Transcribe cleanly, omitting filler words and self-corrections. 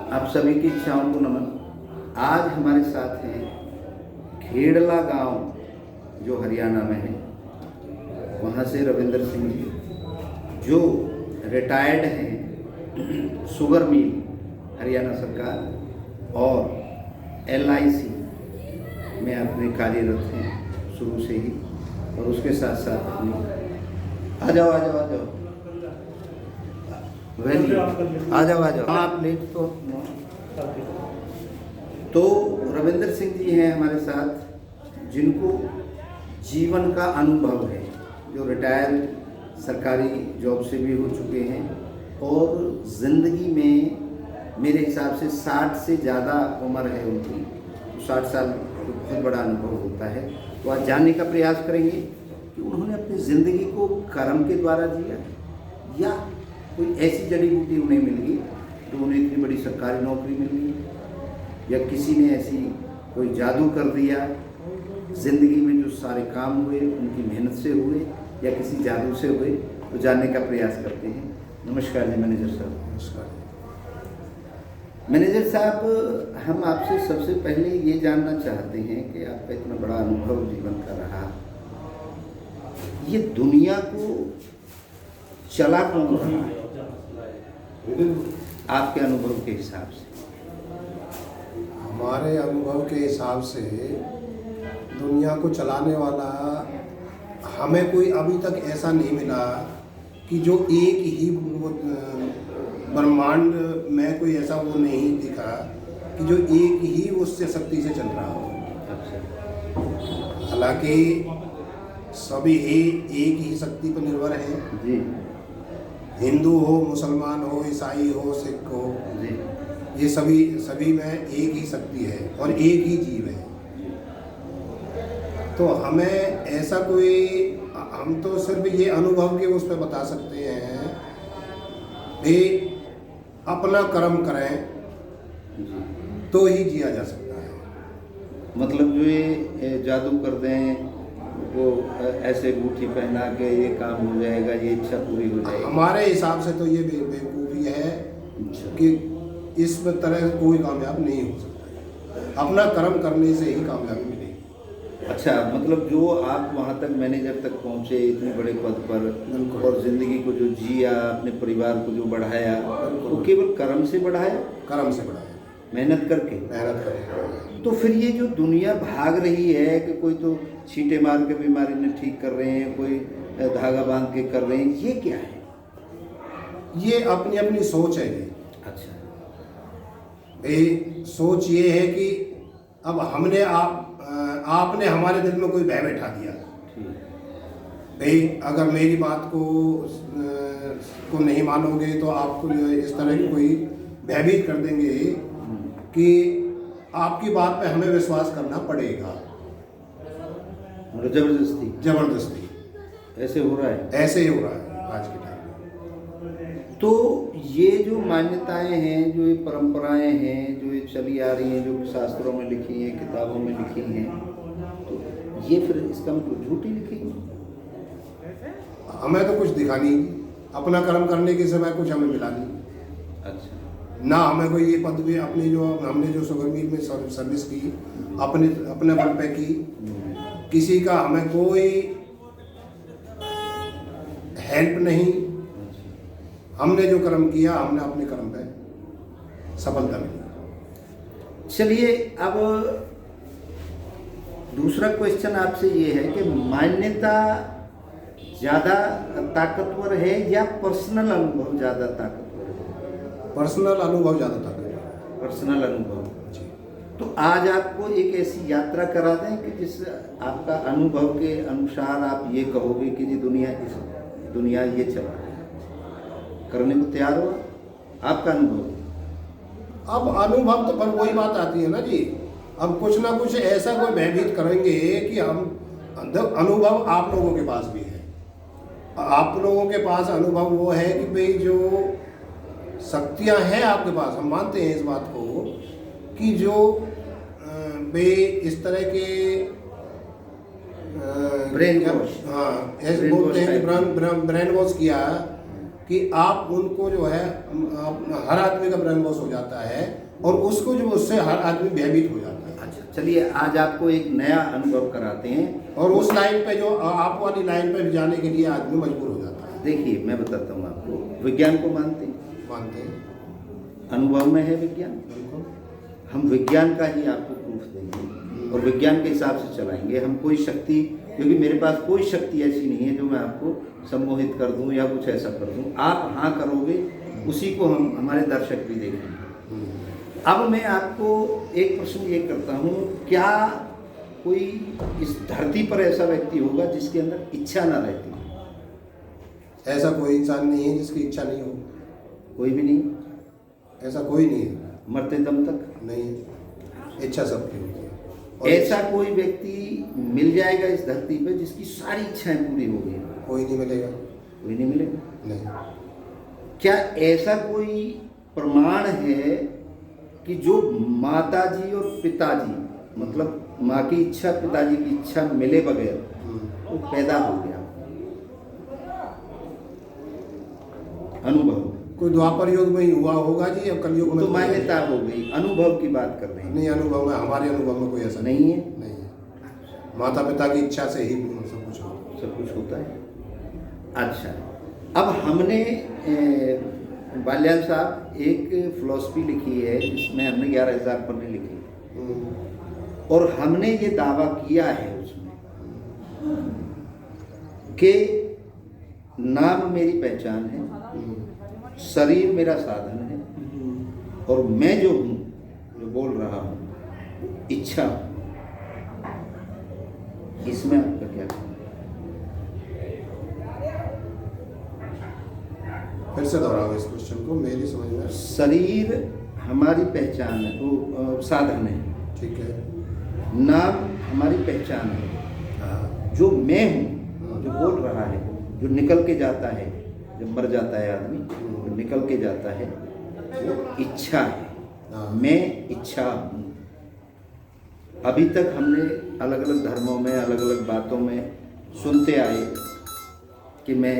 आप सभी की इच्छाओं को नमन। आज हमारे साथ हैं खेड़ला गांव जो हरियाणा में है, वहाँ से रविंदर सिंह जी जो रिटायर्ड हैं शुगर मिल हरियाणा सरकार और LIC में अपने कार्यरत हैं शुरू से ही, और उसके साथ साथ अपनी आ जाओ वेरी आ जाओ आप लेट तो रविंदर सिंह जी हैं हमारे साथ, जिनको जीवन का अनुभव है, जो रिटायर सरकारी जॉब से भी हो चुके हैं और ज़िंदगी में मेरे हिसाब से 60 से ज़्यादा उम्र है उनकी, 60 साल तो बहुत बड़ा अनुभव होता है। तो आज जानने का प्रयास करेंगे कि उन्होंने अपनी ज़िंदगी को कर्म के द्वारा जिया या कोई ऐसी जड़ी बूटी उन्हें मिल गई तो उन्हें इतनी बड़ी सरकारी नौकरी मिल गई, या किसी ने ऐसी कोई जादू कर दिया ज़िंदगी में, जो सारे काम हुए उनकी मेहनत से हुए या किसी जादू से हुए। तो जानने का प्रयास करते हैं। नमस्कार जी मैनेजर साहब। नमस्कार मैनेजर साहब, हम आपसे सबसे पहले ये जानना चाहते हैं कि आपका इतना बड़ा अनुभव जीवन का रहा, ये दुनिया को चला कौन रहा है आपके अनुभव के हिसाब से? हमारे अनुभव के हिसाब से दुनिया को चलाने वाला हमें कोई अभी तक ऐसा नहीं मिला कि जो एक ही ब्रह्मांड में कोई ऐसा वो नहीं दिखा कि जो एक ही उससे शक्ति से चल रहा हो। हालांकि सभी एक ही शक्ति पर निर्भर है जी। हिंदू हो, मुसलमान हो, ईसाई हो, सिख हो जी। ये सभी में एक ही शक्ति है और एक ही जीव है। तो हमें ऐसा कोई, हम तो सिर्फ ये अनुभव के उस पर बता सकते हैं कि अपना कर्म करें तो ही जिया जा सकता है। मतलब जो ये जादू कर दें, वो ऐसे अंगूठी पहना के ये काम हो जाएगा, ये इच्छा पूरी हो जाएगी, हमारे हिसाब से तो ये बेवकूफ़ी है कि इस तरह कोई कामयाब नहीं हो सकता। अपना कर्म करने से ही कामयाबी मिलेगी। अच्छा, मतलब जो आप वहाँ तक मैनेजर तक पहुँचे इतने बड़े पद पर, और ज़िंदगी को जो जिया, अपने परिवार को जो बढ़ाया, वो केवल कर्म से बढ़ाया? कर्म से बढ़ाया, मेहनत करके तो फिर ये जो दुनिया भाग रही है कि कोई तो छींटे मार के बीमारी ने ठीक कर रहे हैं, कोई धागा बांध के कर रहे हैं, ये क्या है? ये अपनी अपनी सोच है। अच्छा, ये सोच ये है कि अब हमने आपने हमारे दिल में कोई भय बैठा दिया भाई, अगर मेरी बात को नहीं मानोगे तो आपको इस तरह की कोई भयभीत कर देंगे कि आपकी बात पे हमें विश्वास करना पड़ेगा। जबरदस्ती ऐसे हो रहा है, ऐसे ही हो रहा है आज के टाइम में। तो ये जो मान्यताएं हैं, जो ये परंपराएं हैं, जो ये चली आ रही हैं, जो शास्त्रों में लिखी हैं, किताबों में लिखी हैं, तो ये फिर इसका मतलब झूठी लिखी है? हमें तो कुछ दिखा नहीं, अपना कर्म करने के समय कुछ हमें मिला नहीं। अच्छा, ना हमें कोई ये पद भी अपनी जो हमने जो शुगर मिल में सर्विस की अपने बल पे की, किसी का हमें कोई हेल्प नहीं। हमने जो कर्म किया, हमने अपने कर्म पे सफलता मिली। चलिए, अब दूसरा क्वेश्चन आपसे ये है कि मान्यता ज़्यादा ताकतवर है या पर्सनल अनुभव ज़्यादा ताकतवर है? पर्सनल अनुभव ज़्यादा ताकतवर। पर्सनल अनुभव जी। तो आज आपको एक ऐसी यात्रा करा दें कि जिस आपका अनुभव के अनुसार आप ये कहोगे कि जी दुनिया ये चला है, करने को तैयार हो? आपका अनुभव? अब अनुभव तो पर वही बात आती है ना जी, अब कुछ ना कुछ ऐसा कोई भयभीत करेंगे कि हम, अनुभव आप लोगों के पास भी है। आप लोगों के पास अनुभव वो है कि भाई जो शक्तियां हैं आपके पास, हम मानते हैं इस बात को कि जो भाई इस तरह के ब्रेन वॉश, हाँ ऐसे बोलते हैं कि ब्रेन वॉश किया कि आप उनको जो है हर आदमी का ब्रेन वॉश हो जाता है और उसको जो उससे हर आदमी भयभीत हो जाता है। अच्छा, चलिए आज आपको एक नया अनुभव कराते हैं। और उस लाइन पे जो आप वाली लाइन पे जाने के लिए आदमी मजबूर हो जाता है। देखिए मैं बताता हूँ आपको, विज्ञान को मानते हैं, मानते हैं, अनुभव में है विज्ञान, बिल्कुल। हम विज्ञान का ही आपको प्रूफ देंगे और विज्ञान के हिसाब से चलाएंगे। हम कोई शक्ति, क्योंकि मेरे पास कोई शक्ति ऐसी नहीं है जो मैं आपको सम्मोहित कर दूं या कुछ ऐसा कर दूं। आप हाँ करोगे, उसी को हम हमारे दर्शक भी देखेंगे। अब मैं आपको एक प्रश्न ये करता हूँ, क्या कोई इस धरती पर ऐसा व्यक्ति होगा जिसके अंदर इच्छा ना रहती? ऐसा कोई इंसान नहीं है जिसकी इच्छा नहीं हो। कोई भी नहीं, ऐसा कोई नहीं है, मरते दम तक नहीं है। इच्छा सबकी होती है। और ऐसा कोई व्यक्ति मिल जाएगा इस धरती पे जिसकी सारी इच्छाएं पूरी हो गई? कोई नहीं मिलेगा। कोई नहीं मिलेगा। नहीं। क्या ऐसा कोई प्रमाण है कि जो माताजी और पिताजी, मतलब माँ की इच्छा पिताजी की इच्छा मिले बगैर वो पैदा हो गया? अनुभव कोई द्वापर युग में ही हुआ होगा जी, अब कलयुग में तो मान्यता हो गई, अनुभव की बात कर रहे हैं। नहीं, अनुभव में, हमारे अनुभव में कोई ऐसा नहीं है। नहीं है। माता पिता की इच्छा से ही सब कुछ हो, सब कुछ होता है। अच्छा, अब हमने बाल्यान साहब एक फिलॉसफी लिखी है जिसमें हमने 11,000 पन्ने लिखे और हमने ये दावा किया है उसमें कि नाम मेरी पहचान है, शरीर मेरा साधन है और मैं जो हूँ, जो बोल रहा हूँ, इच्छा। इसमें आपका क्या कहना है? फिर से दोहराओ इस क्वेश्चन को, मेरी समझ में। शरीर हमारी पहचान है, तो साधन है। ठीक है। नाम हमारी पहचान है। हाँ। जो मैं हूँ, जो बोल रहा है, जो निकल के जाता है, जब मर जाता है आदमी, जो निकल के जाता है, वो इच्छा है। हाँ। मैं इच्छा हूँ। अभी तक हमने अलग अलग धर्मों में, अलग अलग बातों में सुनते आए कि मैं